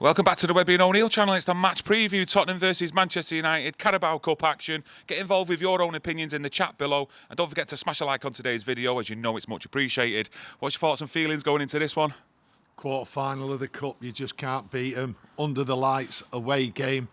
Welcome back to the Webby O'Neill channel. It's the match preview, Tottenham versus Manchester United, Carabao Cup action. Get involved with your own opinions in the chat below. And don't forget to smash a like on today's video, as you know it's much appreciated. What's your thoughts and feelings going into this one? Quarter-final of the Cup, you just can't beat them. Under the lights, away game.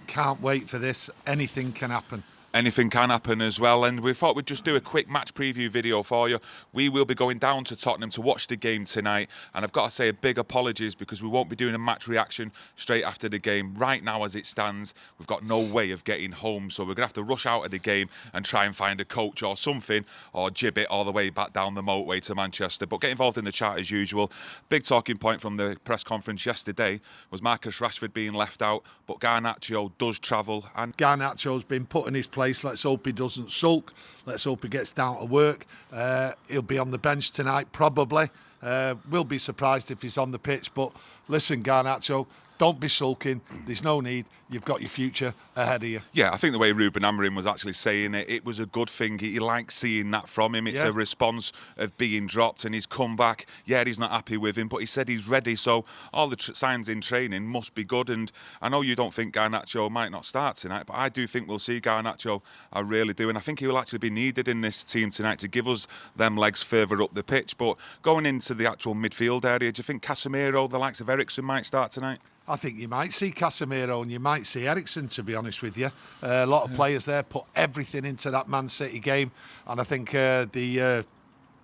Can't wait for this. Anything can happen. Anything can happen as well, and we thought we'd just do a quick match preview video for you. We will be going down to Tottenham to watch the game tonight, and I've got to say a big apologies because we won't be doing a match reaction straight after the game. Right now, as it stands, we've got no way of getting home, so we're going to have to rush out of the game and try and find a coach or something, or jib it all the way back down the motorway to Manchester. But get involved in the chat as usual. Big talking point from the press conference yesterday was Marcus Rashford being left out, but Garnacho does travel. And Garnacho's been put in his place. Let's hope he doesn't sulk. Let's hope he gets down to work. He'll be on the bench tonight, probably. We'll be surprised if he's on the pitch. But listen, Garnacho, don't be sulking. There's no need. You've got your future ahead of you. Yeah, I think the way Ruben Amorim was actually saying it, it was a good thing. He likes seeing that from him. It's a response of being dropped, and he's come back. Yeah, he's not happy with him, but he said he's ready. So all the signs in training must be good. And I know you don't think Garnacho might not start tonight, but I do think we'll see Garnacho. I really do. And I think he will actually be needed in this team tonight to give us them legs further up the pitch. But going into the actual midfield area, do you think Casemiro, the likes of Eriksen, might start tonight? I think you might see Casemiro and you might see Eriksen, to be honest with you. A lot of players there put everything into that Man City game, and I think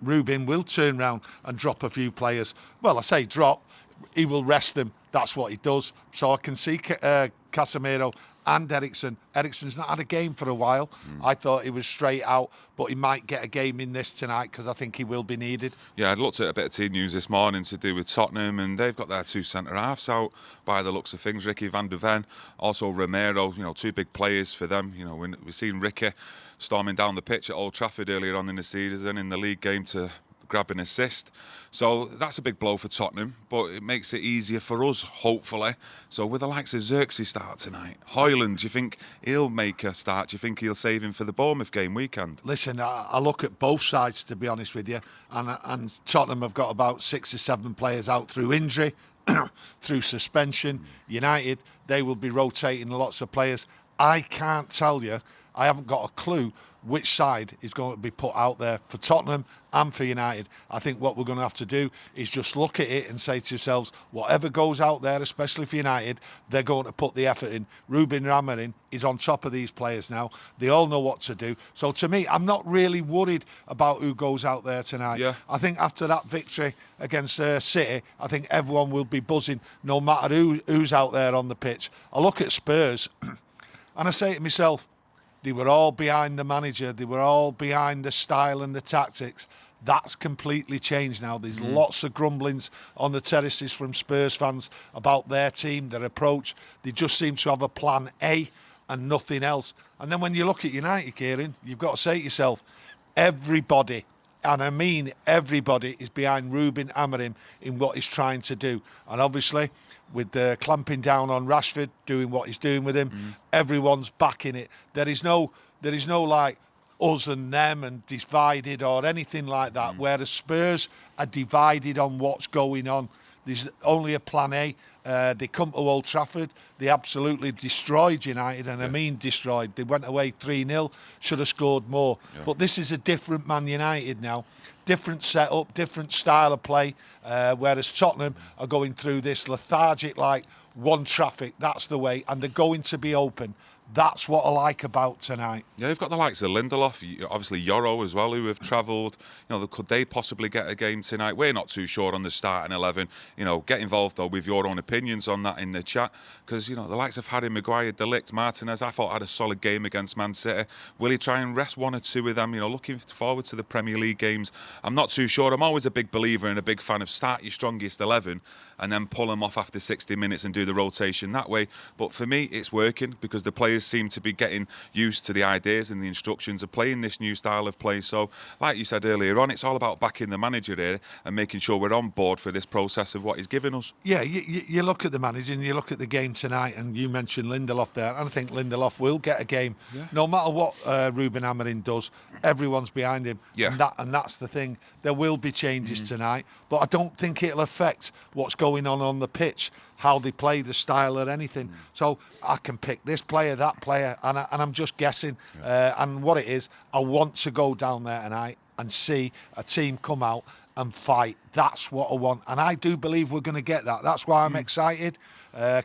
Ruben will turn round and drop a few players. Well, I say drop, he will rest them. That's what he does. So I can see Casemiro and Eriksen. Eriksen's not had a game for a while. I thought he was straight out, but he might get a game in this tonight because I think he will be needed. Yeah, I'd looked at a bit of team news this morning to do with Tottenham, and they've got their two centre-halves out by the looks of things. Ricky van der Ven, also Romero, two big players for them. We've seen Ricky storming down the pitch at Old Trafford earlier on in the season in the league game to grab an assist. So that's a big blow for Tottenham, but it makes it easier for us, hopefully. So with the likes of Xerxes start tonight, Højlund, do you think he'll make a start? Do you think he'll save him for the Bournemouth game weekend? Listen, I look at both sides, to be honest with you, and Tottenham have got about 6 or 7 players out through injury, through suspension. United, they will be rotating lots of players. I can't tell you, I haven't got a clue which side is going to be put out there for Tottenham and for United. I think what we're going to have to do is just look at it and say to yourselves, whatever goes out there, especially for United, they're going to put the effort in. Ruben Amorim is on top of these players now. They all know what to do. So to me, I'm not really worried about who goes out there tonight. Yeah. I think after that victory against City, I think everyone will be buzzing no matter who's out there on the pitch. I look at Spurs and I say to myself, they were all behind the manager. They were all behind the style and the tactics. That's completely changed now. There's lots of grumblings on the terraces from Spurs fans about their team, their approach. They just seem to have a plan A and nothing else. And then when you look at United, Kieron, you've got to say to yourself, everybody, and I mean everybody, is behind Ruben Amorim in what he's trying to do. And obviously, with the clamping down on Rashford, doing what he's doing with him, everyone's backing it. There is no like us and them and divided or anything like that. Whereas Spurs are divided on what's going on. There's only a plan A. They come to Old Trafford. They absolutely destroyed United, and I mean destroyed. They went away 3-0, should have scored more. Yeah. But this is a different Man United now. Different setup, different style of play, whereas Tottenham are going through this lethargic, like, one traffic, that's the way, and they're going to be open. That's what I like about tonight. Yeah, you've got the likes of Lindelof, obviously Yoro as well, who have travelled. Could they possibly get a game tonight? We're not too sure on the starting 11. Get involved, though, with your own opinions on that in the chat. Because, the likes of Harry Maguire, De Ligt, Martinez, I thought had a solid game against Man City. Will he try and rest one or two of them? Looking forward to the Premier League games. I'm not too sure. I'm always a big believer and a big fan of start your strongest 11 and then pull them off after 60 minutes and do the rotation that way. But for me, it's working because the players seem to be getting used to the ideas and the instructions of playing this new style of play. So, like you said earlier on, it's all about backing the manager here and making sure we're on board for this process of what he's giving us. Yeah, you look at the manager and you look at the game tonight, and you mentioned Lindelof there, and I think Lindelof will get a game. Yeah. No matter what Ruben Amorim does, everyone's behind him. Yeah. And that's the thing. There will be changes tonight, but I don't think it'll affect what's going going on the pitch, how they play, the style or anything. So I can pick this player, that player, and I'm just guessing. And what it is, I want to go down there tonight and see a team come out and fight. That's what I want, and I do believe we're going to get that. That's why I'm excited.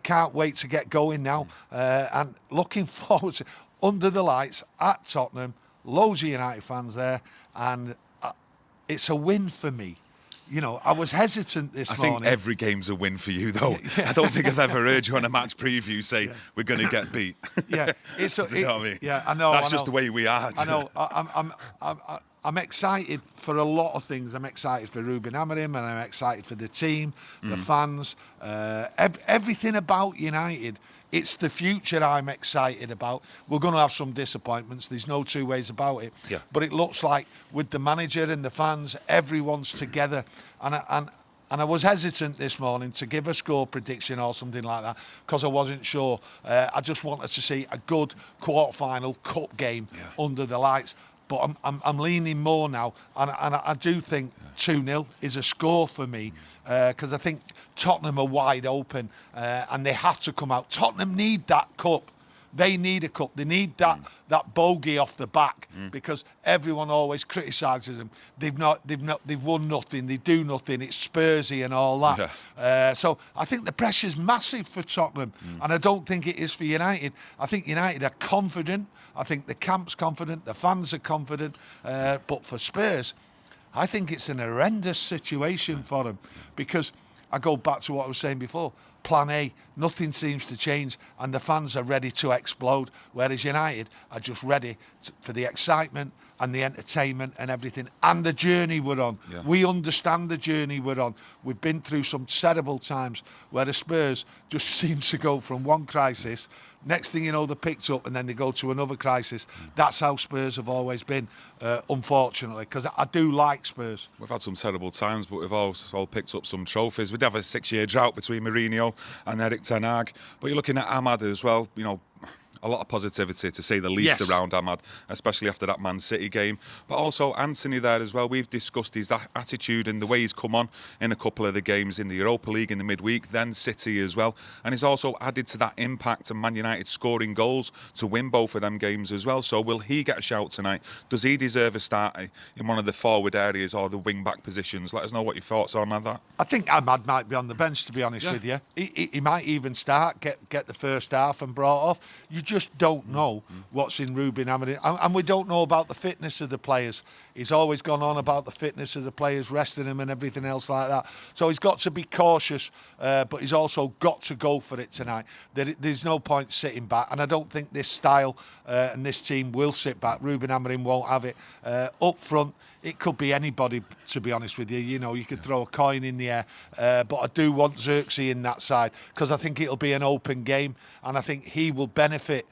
Can't wait to get going now, and looking forward to under the lights at Tottenham. Loads of United fans there, and it's a win for me. You know, I was hesitant this morning. I think every game's a win for you, though. Yeah. I don't think I've ever heard you on a match preview say we're going to get beat. Yeah, it's you know what I mean? Yeah, I know. That's just the way we are. I know. I'm excited for a lot of things. I'm excited for Ruben Amorim, and I'm excited for the team, the fans, everything about United. It's the future I'm excited about. We're going to have some disappointments. There's no two ways about it. Yeah. But it looks like with the manager and the fans, everyone's together. And I was hesitant this morning to give a score prediction or something like that because I wasn't sure. I just wanted to see a good quarter-final cup game under the lights. But I'm leaning more now, and I do think 2-0 is a score for me because I think Tottenham are wide open and they have to come out. Tottenham need that cup. They need a cup. They need that bogey off the back because everyone always criticises them. They've won nothing. They do nothing. It's Spursy and all that. Yeah. So I think the pressure's massive for Tottenham, and I don't think it is for United. I think United are confident. I think the camp's confident. The fans are confident. But for Spurs, I think it's an horrendous situation for them because I go back to what I was saying before. Plan A, nothing seems to change, and the fans are ready to explode, whereas United are just ready for the excitement and the entertainment and everything, and the journey we're on. Yeah. We understand the journey we're on. We've been through some terrible times where the Spurs just seem to go from one crisis, next thing you know, they're picked up and then they go to another crisis. That's how Spurs have always been, unfortunately, because I do like Spurs. We've had some terrible times, but we've also picked up some trophies. We'd have a 6-year drought between Mourinho and Erik ten Hag. But you're looking at Ahmad as well, you know, a lot of positivity, to say the least, around Ahmad, especially after that Man City game. But also Anthony there as well. We've discussed his attitude and the way he's come on in a couple of the games in the Europa League in the midweek, then City as well. And he's also added to that impact of Man United scoring goals to win both of them games as well. So will he get a shout tonight? Does he deserve a start in one of the forward areas or the wing-back positions? Let us know what your thoughts are on that. I think Ahmad might be on the bench, to be honest with you. He might even start, get the first half and brought off. You just don't know what's in Ruben Amorim, and we don't know about the fitness of the players. He's always gone on about the fitness of the players, resting them and everything else like that. So he's got to be cautious, but he's also got to go for it tonight. There's no point sitting back, and I don't think this style and this team will sit back. Ruben Amorim won't have it. Up front, it could be anybody, to be honest with you. You know, you could throw a coin in the air, but I do want Xerxes in that side because I think it'll be an open game, and I think he will benefit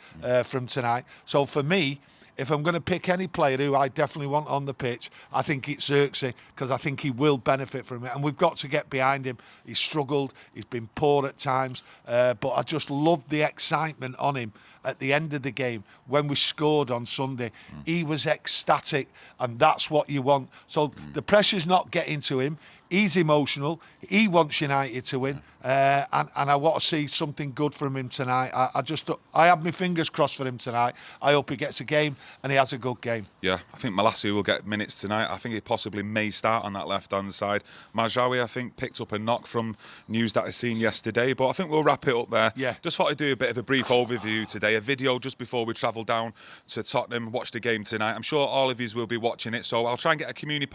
from tonight. So for me, if I'm going to pick any player who I definitely want on the pitch, I think it's Xerxes because I think he will benefit from it. And we've got to get behind him. He's struggled. He's been poor at times. But I just loved the excitement on him at the end of the game when we scored on Sunday. He was ecstatic, and that's what you want. So the pressure's not getting to him. He's emotional. He wants United to win, and I want to see something good from him tonight. I have my fingers crossed for him tonight. I hope he gets a game and he has a good game. Yeah, I think Malacia will get minutes tonight. I think he possibly may start on that left-hand side. Majraoui, I think, picked up a knock from news that I seen yesterday, but I think we'll wrap it up there. Yeah. Just thought I'd do a bit of a brief overview today, a video just before we travel down to Tottenham, watch the game tonight. I'm sure all of you will be watching it, so I'll try and get a community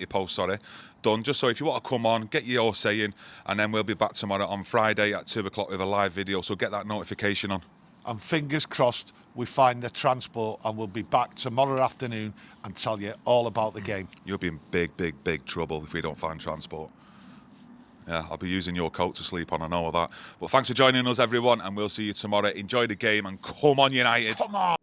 post, done, just so if you want to come on, get your saying, and then we'll be back tomorrow on Friday at 2 o'clock with a live video, so get that notification on. And fingers crossed we find the transport, and we'll be back tomorrow afternoon and tell you all about the game. You'll be in big trouble if we don't find transport. Yeah, I'll be using your coat to sleep on, I know that. But thanks for joining us, everyone, and we'll see you tomorrow. Enjoy the game and come on, United. Come on!